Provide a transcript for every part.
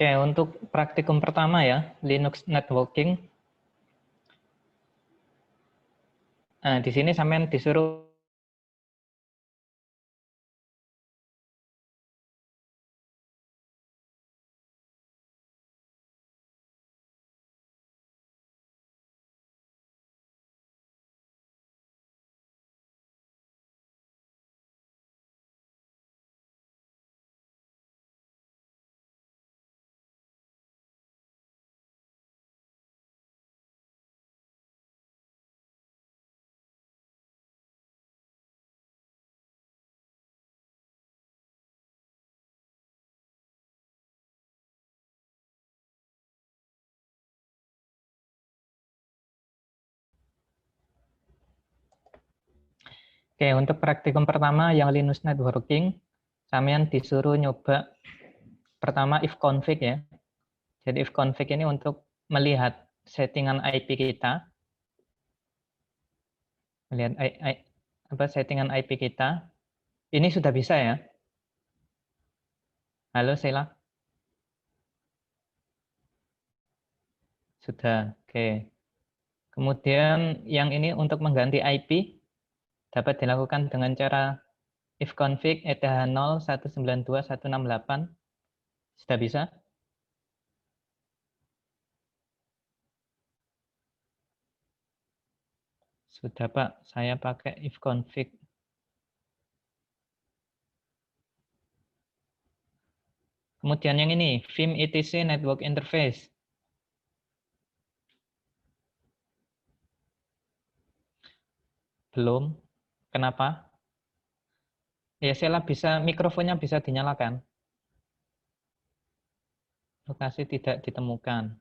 Oke, untuk praktikum pertama ya, Linux networking. Nah, di sini sampean disuruh Oke, untuk praktikum pertama yang Linux networking, sampean disuruh nyoba pertama ifconfig ya. Jadi ifconfig ini untuk melihat settingan IP kita, melihat settingan IP kita. Ini sudah bisa ya. Halo Sheila. Sudah. Oke. Kemudian yang ini untuk mengganti IP dapat dilakukan dengan cara ifconfig eth0.192.168. Sudah bisa? Sudah Pak, saya pakai ifconfig. Kemudian yang ini, vim etc network interface. Belum. Kenapa? Ya, Sheila bisa, mikrofonnya bisa dinyalakan. Lokasi tidak ditemukan.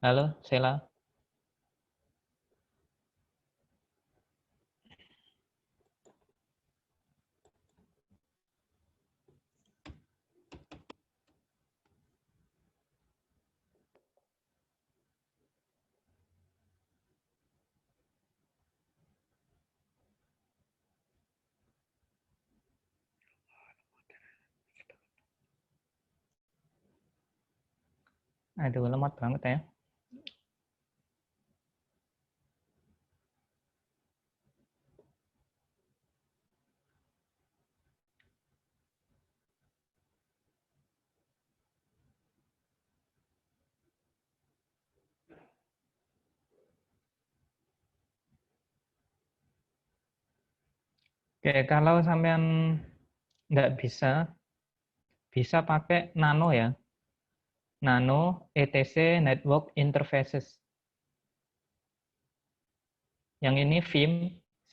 Halo, Sheila. Aduh, lemot banget ya. Oke, kalau sampean nggak bisa pakai nano ya. Nano etc network interfaces. Yang ini vim,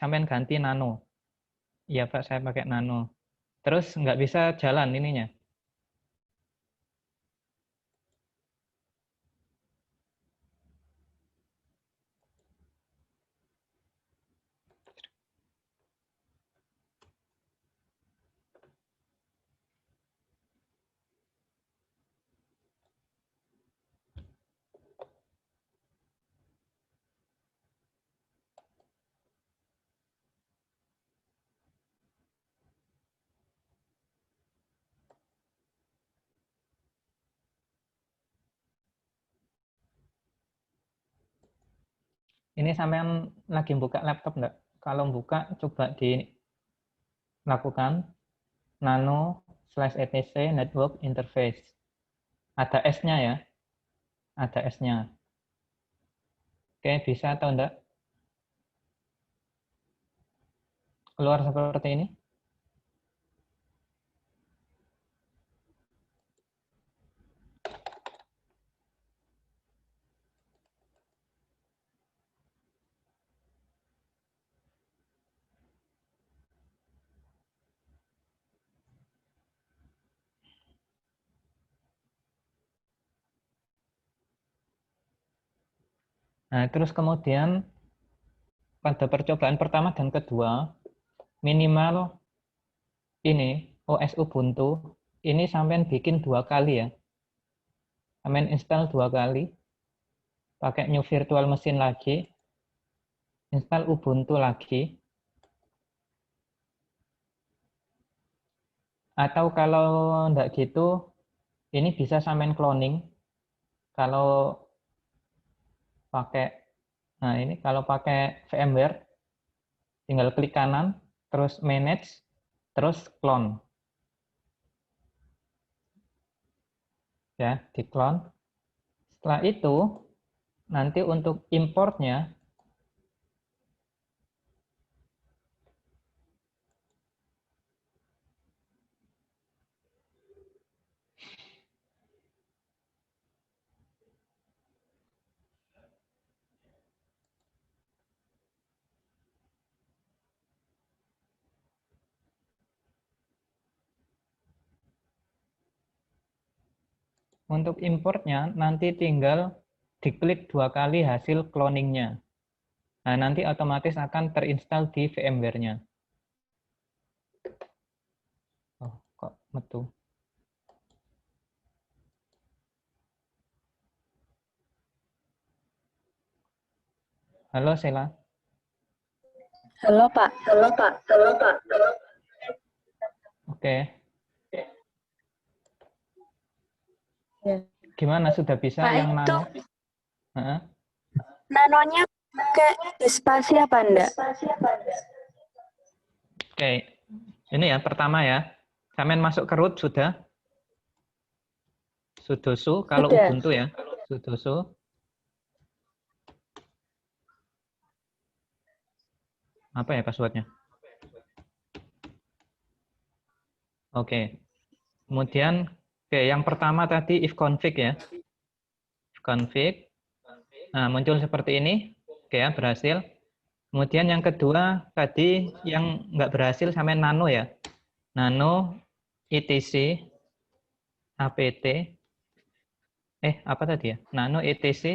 sampean ganti nano. Iya Pak, saya pakai nano. Terus nggak bisa jalan ininya. Ini sampean lagi buka laptop nggak? Kalau buka, coba dilakukan nano/etc network interface. Ada S-nya ya. Ada S-nya. Oke, bisa atau enggak? Keluar seperti ini. Nah, terus kemudian pada percobaan pertama dan kedua, minimal ini OS Ubuntu, ini sampean bikin 2 kali ya. Sampean install 2 kali, pakai new virtual machine lagi. install Ubuntu lagi. Atau kalau enggak gitu, ini bisa sampean cloning. Kalau pakai, nah ini kalau pakai VMware, tinggal klik kanan, terus manage, terus clone. Ya, di clone. Setelah itu, nanti untuk importnya, nanti tinggal diklik 2 kali hasil cloningnya. Nah, nanti otomatis akan terinstall di VMware-nya. Oh, kok metu. Halo, Sheila. Halo Pak. Halo Pak. Halo Pak. Oke. Ya. Gimana, sudah bisa Pak, yang itu nano? Heeh. nanonya pakai spasi apa enggak? Oke. Ini ya, pertama ya. Sampean masuk ke root sudah? Sudosu, kalau Sudah. Ubuntu ya. Sudosu. Apa ya passwordnya? Oke. Kemudian, oke, yang pertama tadi if config ya. If config. Nah, muncul seperti ini. Oke ya, berhasil. Kemudian yang kedua tadi yang nggak berhasil sampai nano ya. Nano etc apt apa tadi ya? Nano etc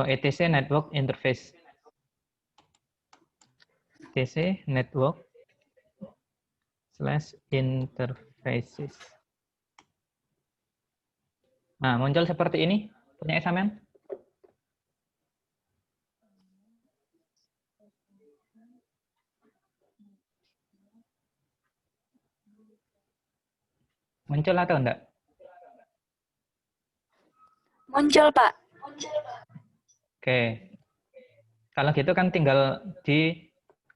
etc network interface. etc network /interfaces. Nah, muncul seperti ini. Punya sampean? Muncul atau enggak? Muncul Pak. Oke. Kalau gitu kan tinggal di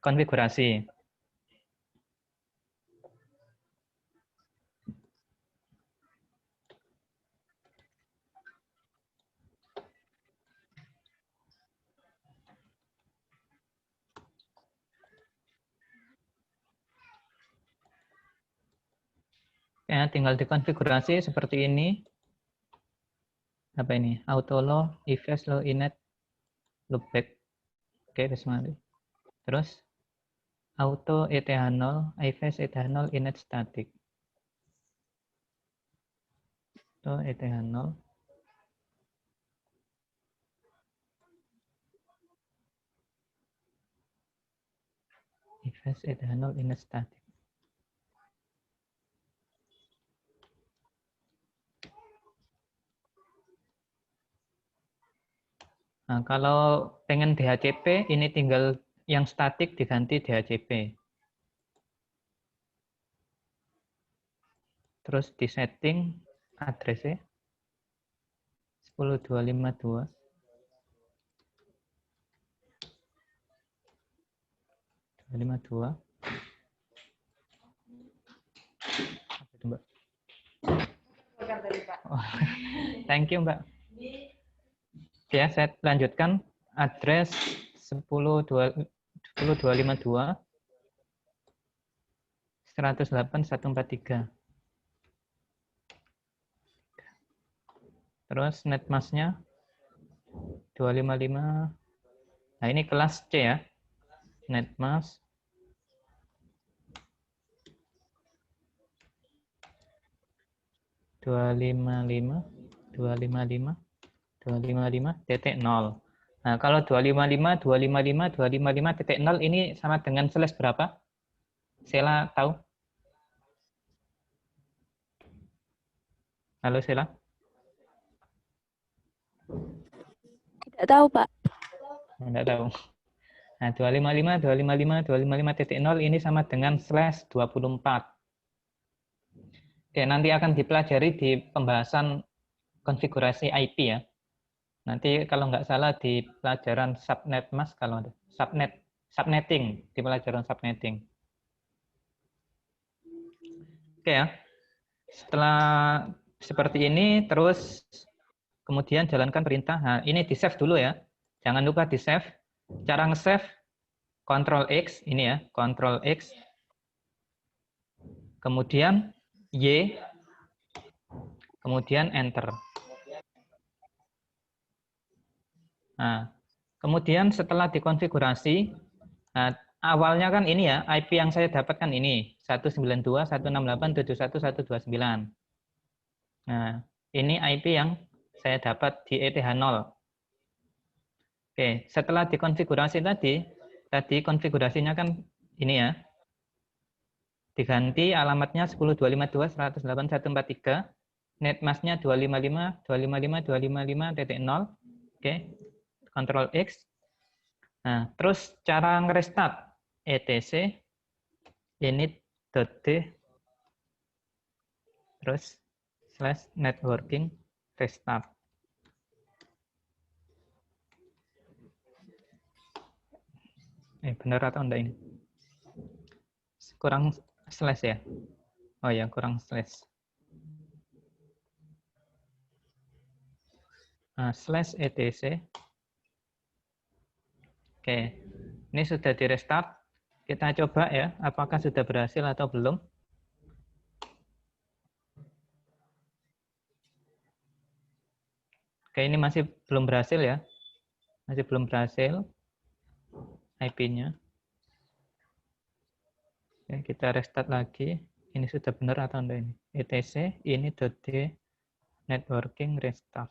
konfigurasi. Ya, tinggal dikonfigurasi seperti ini. Apa ini? Auto low, ifs low init, loopback. Oke, bismillah. Terus auto ETH0, ifs ETH0 init static. Auto ETH0. Ifs ETH0 init static. Nah, kalau pengen DHCP, ini tinggal yang statik diganti DHCP. Terus di setting addressnya 10252. 252. Apa itu, Mbak? Oh, thank you, Mbak. Ya, saya lanjutkan. Address 10252 108 143. Terus netmasknya 255. Nah, ini kelas C ya. Netmask 255.0. Nah, kalau 255.255.255.0 ini sama dengan slash berapa? Sheila tahu? Halo Sheila? Tidak tahu Pak. Enggak tahu. Nah, 255.255.255.0 ini sama dengan /24. Oke, nanti akan dipelajari di pembahasan konfigurasi IP ya. Nanti kalau nggak salah di pelajaran subnet mas, kalau ada subnetting, di pelajaran subnetting. Oke ya. Setelah seperti ini, terus kemudian jalankan perintah. Nah, ini di save dulu ya. Jangan lupa di save. Cara nge-save, Ctrl X, ini ya, Ctrl X. Kemudian Y, kemudian Enter. Nah, kemudian setelah dikonfigurasi, nah, awalnya kan ini ya, IP yang saya dapatkan ini, 192.168.71.129. Nah, ini IP yang saya dapat di ETH0. Oke, setelah dikonfigurasi tadi konfigurasinya kan ini ya, diganti alamatnya 10.252.108.143, netmasknya 255.255.255.0, oke, Ctrl X. Nah, terus cara ngerestart, etc init.d terus /networking restart. Benar atau enggak ini? Kurang slash ya? Oh ya, kurang slash. Nah, /etc. Oke, ini sudah di restart. Kita coba ya, apakah sudah berhasil atau belum. Oke, ini masih belum berhasil ya. Masih belum berhasil IP-nya. Oke, kita restart lagi. Ini sudah benar atau enggak ini? etc ini.d networking restart.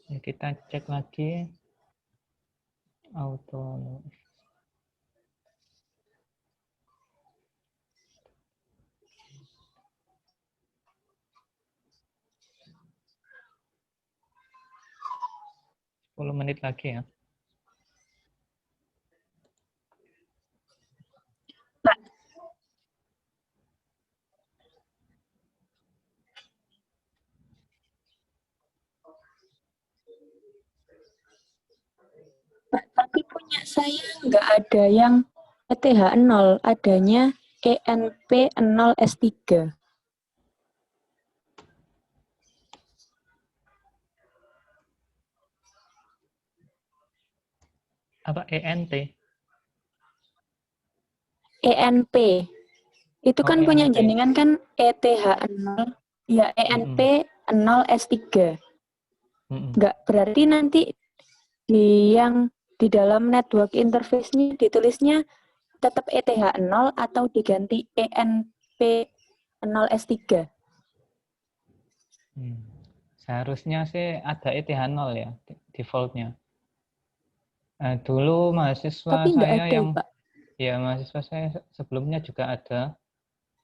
Ya, kita cek lagi auto 10 menit lagi ya. Pak, tapi punya saya nggak ada yang ETH0, adanya ENP0S3. Apa ENT? ENP. Itu Oh, kan punya ENT. jenengan kan ETH0, ya ENP0S3. Nggak berarti nanti di dalam network interface-nya ditulisnya tetap ETH0 atau diganti ENP0S3. Seharusnya sih ada ETH0 ya, defaultnya. Dulu mahasiswa Tapi nggak saya ada, yang, Pak. ya mahasiswa saya sebelumnya juga ada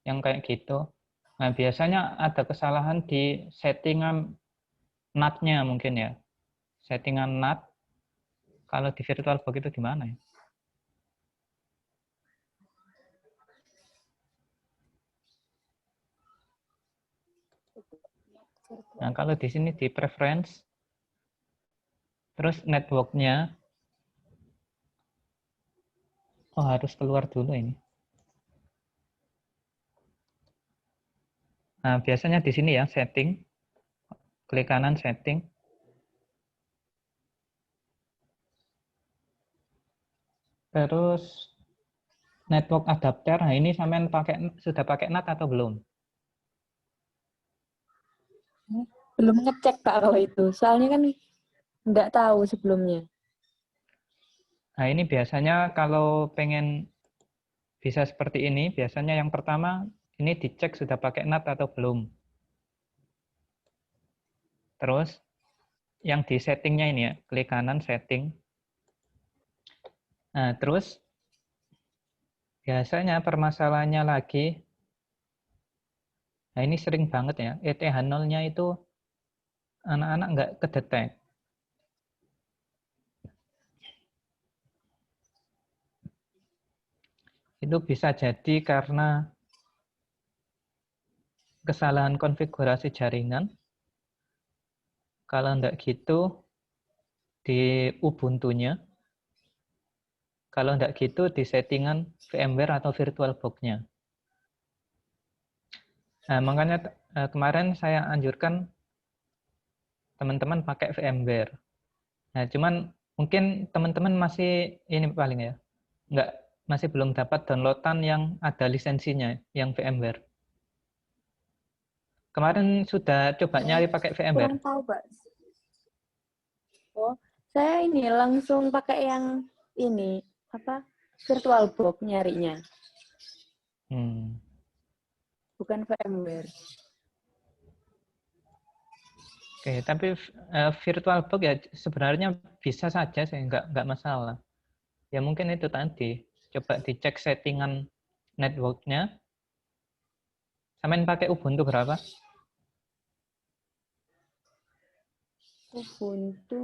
yang kayak gitu. Nah, biasanya ada kesalahan di settingan NAT-nya mungkin ya. Settingan NAT, kalau di VirtualBox itu gimana ya? Nah, kalau di sini di preference, terus network-nya, oh harus keluar dulu ini. Nah, biasanya di sini ya, setting, klik kanan setting. Terus network adapter, nah ini sampean sudah pakai NAT atau belum? Belum ngecek, Pak, kalau itu. Soalnya kan nggak tahu sebelumnya. Nah, ini biasanya kalau pengen bisa seperti ini, biasanya yang pertama ini dicek sudah pakai NAT atau belum. Terus yang di settingnya ini ya, klik kanan setting. Nah, terus biasanya permasalahannya lagi, nah ini sering banget ya, ETH0-nya itu anak-anak nggak kedetek. Itu bisa jadi karena kesalahan konfigurasi jaringan. Kalau enggak gitu di Ubuntu-nya. Kalau enggak gitu di settingan VMware atau VirtualBox-nya. Nah, makanya kemarin saya anjurkan teman-teman pakai VMware. Nah, cuman mungkin teman-teman masih ini paling ya, enggak, masih belum dapat downloadan yang ada lisensinya, yang VMware. Kemarin sudah coba nyari pakai VMware. Kurang tahu, Pak. Oh, saya ini langsung pakai yang ini, apa, VirtualBox nyarinya, bukan VMware. Oke, tapi VirtualBox ya sebenarnya bisa saja sih, nggak masalah. Ya mungkin itu tadi, coba dicek settingan network-nya. Samain pakai Ubuntu berapa? Ubuntu,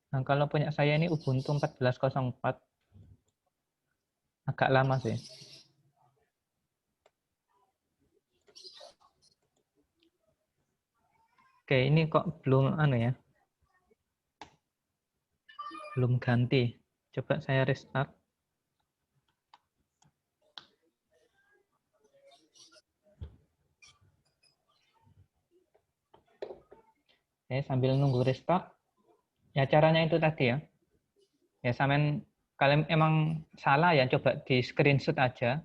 Nah, kalau punya saya ini Ubuntu 14.04, agak lama sih. Oke, ini kok belum ya? Belum ganti. Coba saya restart. Oke, sambil nunggu restart, ya caranya itu tadi ya. Ya samain, kalau emang salah ya coba di screenshot aja.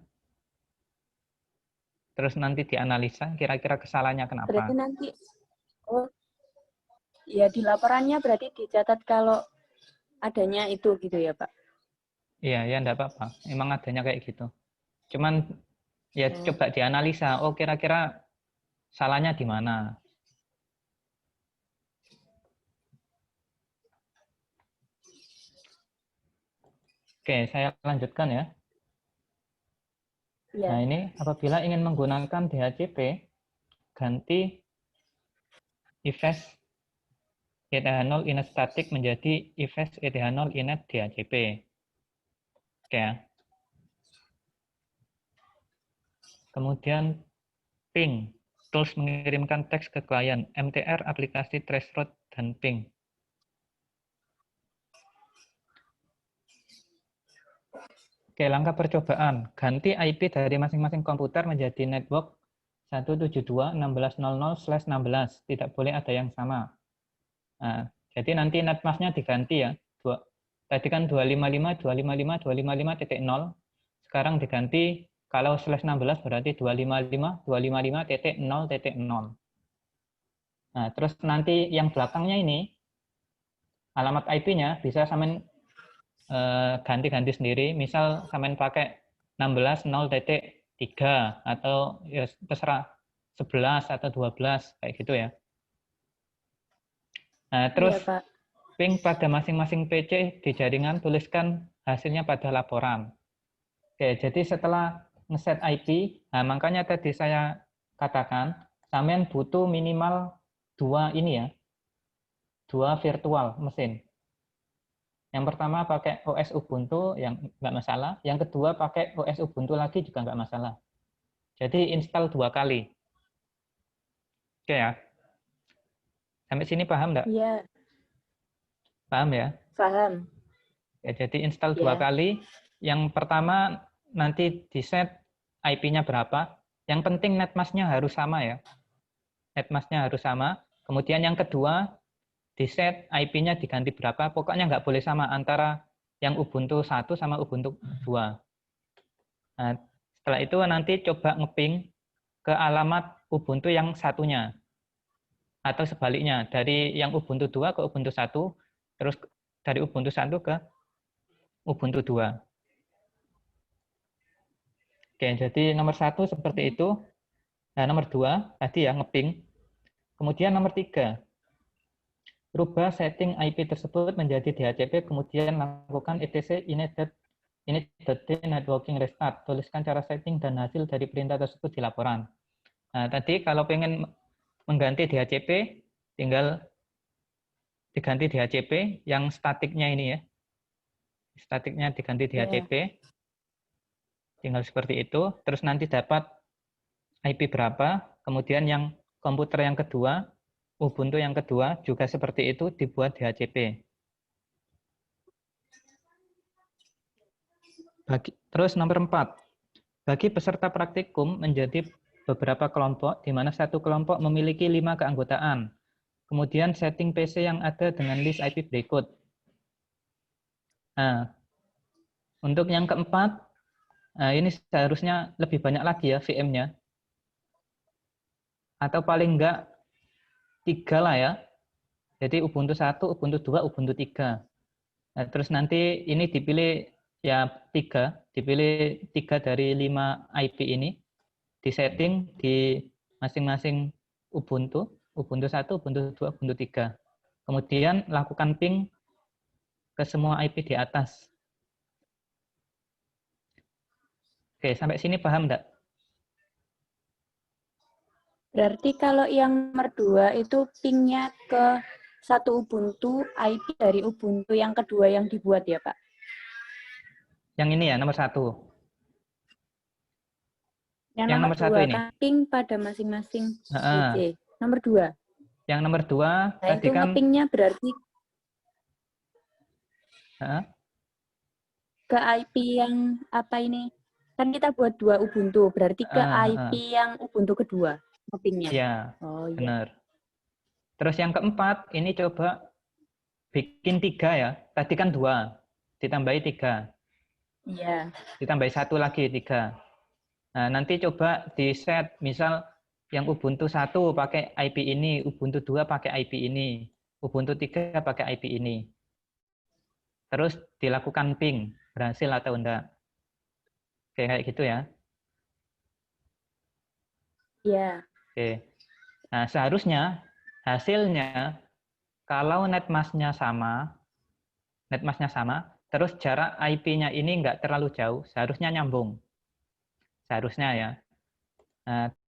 Terus nanti dianalisa kira-kira kesalahannya berarti kenapa. nanti, oh, ya di laporannya berarti dicatat kalau adanya itu gitu ya, Pak? Iya, ya enggak apa-apa. Emang adanya kayak gitu. Cuman ya Oh, coba dianalisa, oh kira-kira salahnya di mana. Oke, saya lanjutkan ya. Nah, iya. ini apabila ingin menggunakan DHCP, ganti ifs ETH0 init static menjadi ifs ETH0 init DHCP. Oke ya. Kemudian ping, tools mengirimkan teks ke klien, MTR, aplikasi traceroute, dan ping. Oke, langkah percobaan. Ganti IP dari masing-masing komputer menjadi network 172.16.00/16. Tidak boleh ada yang sama. Nah, jadi nanti netmasknya diganti ya. Tadi kan 255.255.255.0. Sekarang diganti, kalau /16 berarti 255.255.0.0. Nah, terus nanti yang belakangnya ini, alamat IP-nya bisa samain ganti-ganti sendiri. Misal samain pakai 16.0.3 atau ya terserah 11 atau 12 kayak gitu ya. Nah, terus Iya, Pak. ping pada masing-masing PC di jaringan, tuliskan hasilnya pada laporan. Oke, jadi setelah ngeset IP, nah makanya tadi saya katakan, sampean butuh minimal dua ini ya, dua virtual mesin. Yang pertama pakai OS Ubuntu, yang nggak masalah. Yang kedua pakai OS Ubuntu lagi juga nggak masalah. Jadi install 2 kali. Oke ya. Sampai sini paham nggak? Iya, Paham ya? paham. Ya, jadi install 2 Ya. kali. Yang pertama nanti di set IP-nya berapa. Yang penting netmasknya harus sama ya. Netmasknya harus sama. Kemudian yang kedua, di set IP-nya diganti berapa. Pokoknya nggak boleh sama antara yang Ubuntu 1 sama Ubuntu 2. Nah, setelah itu nanti coba ngeping ke alamat Ubuntu yang satunya. Atau sebaliknya, dari yang Ubuntu 2 ke Ubuntu 1, Terus dari Ubuntu 1 ke Ubuntu 2. Oke, jadi nomor 1 seperti itu. Nah, nomor 2 tadi ya ngeping. Kemudian nomor 3, rubah setting IP tersebut menjadi DHCP, kemudian lakukan etc init.d networking restart. Tuliskan cara setting dan hasil dari perintah tersebut di laporan. Nah, tadi kalau pengen mengganti DHCP, tinggal diganti DHCP yang statiknya ini ya. Statiknya diganti DHCP. Tinggal seperti itu. Terus nanti dapat IP berapa. Kemudian yang komputer yang kedua, Ubuntu yang kedua juga seperti itu, dibuat DHCP. Terus nomor 4, bagi peserta praktikum menjadi beberapa kelompok, di mana satu kelompok memiliki 5 keanggotaan. Kemudian setting PC yang ada dengan list IP berikut. Nah, untuk yang keempat, nah ini seharusnya lebih banyak lagi ya VM-nya. Atau paling enggak 3 lah ya. Jadi Ubuntu 1, Ubuntu 2, Ubuntu 3. Nah, terus nanti ini dipilih ya 3, dipilih 3 dari 5 IP ini, disetting di masing-masing Ubuntu, Ubuntu 1, Ubuntu 2, Ubuntu 3. Kemudian lakukan ping ke semua IP di atas. Oke, sampai sini paham enggak? Berarti kalau yang nomor 2 itu pingnya ke satu Ubuntu, IP dari Ubuntu yang kedua yang dibuat ya, Pak? Yang ini ya, nomor 1. Yang nomor 1 ini. Kan ping pada masing-masing Nah, PC. Nomor 2. Yang nomor 2 Nah, tadi itu kan ngepingnya berarti ke IP yang apa ini? Kan kita buat 2 Ubuntu, berarti ke IP yang Ubuntu kedua ngepingnya. Iya, oh, benar. Iya. Terus yang keempat, ini coba bikin 3 ya. Tadi kan 2, ditambahi 3. Iya. Ditambahi 1 lagi, 3. Nah, nanti coba di set, misal yang Ubuntu 1 pakai IP ini, Ubuntu 2 pakai IP ini, Ubuntu 3 pakai IP ini. Terus dilakukan ping, berhasil atau enggak. Kayak gitu ya. Iya. Oke. Nah, seharusnya hasilnya kalau netmasknya sama, terus jarak IP-nya ini enggak terlalu jauh, seharusnya nyambung. Seharusnya ya. Nah,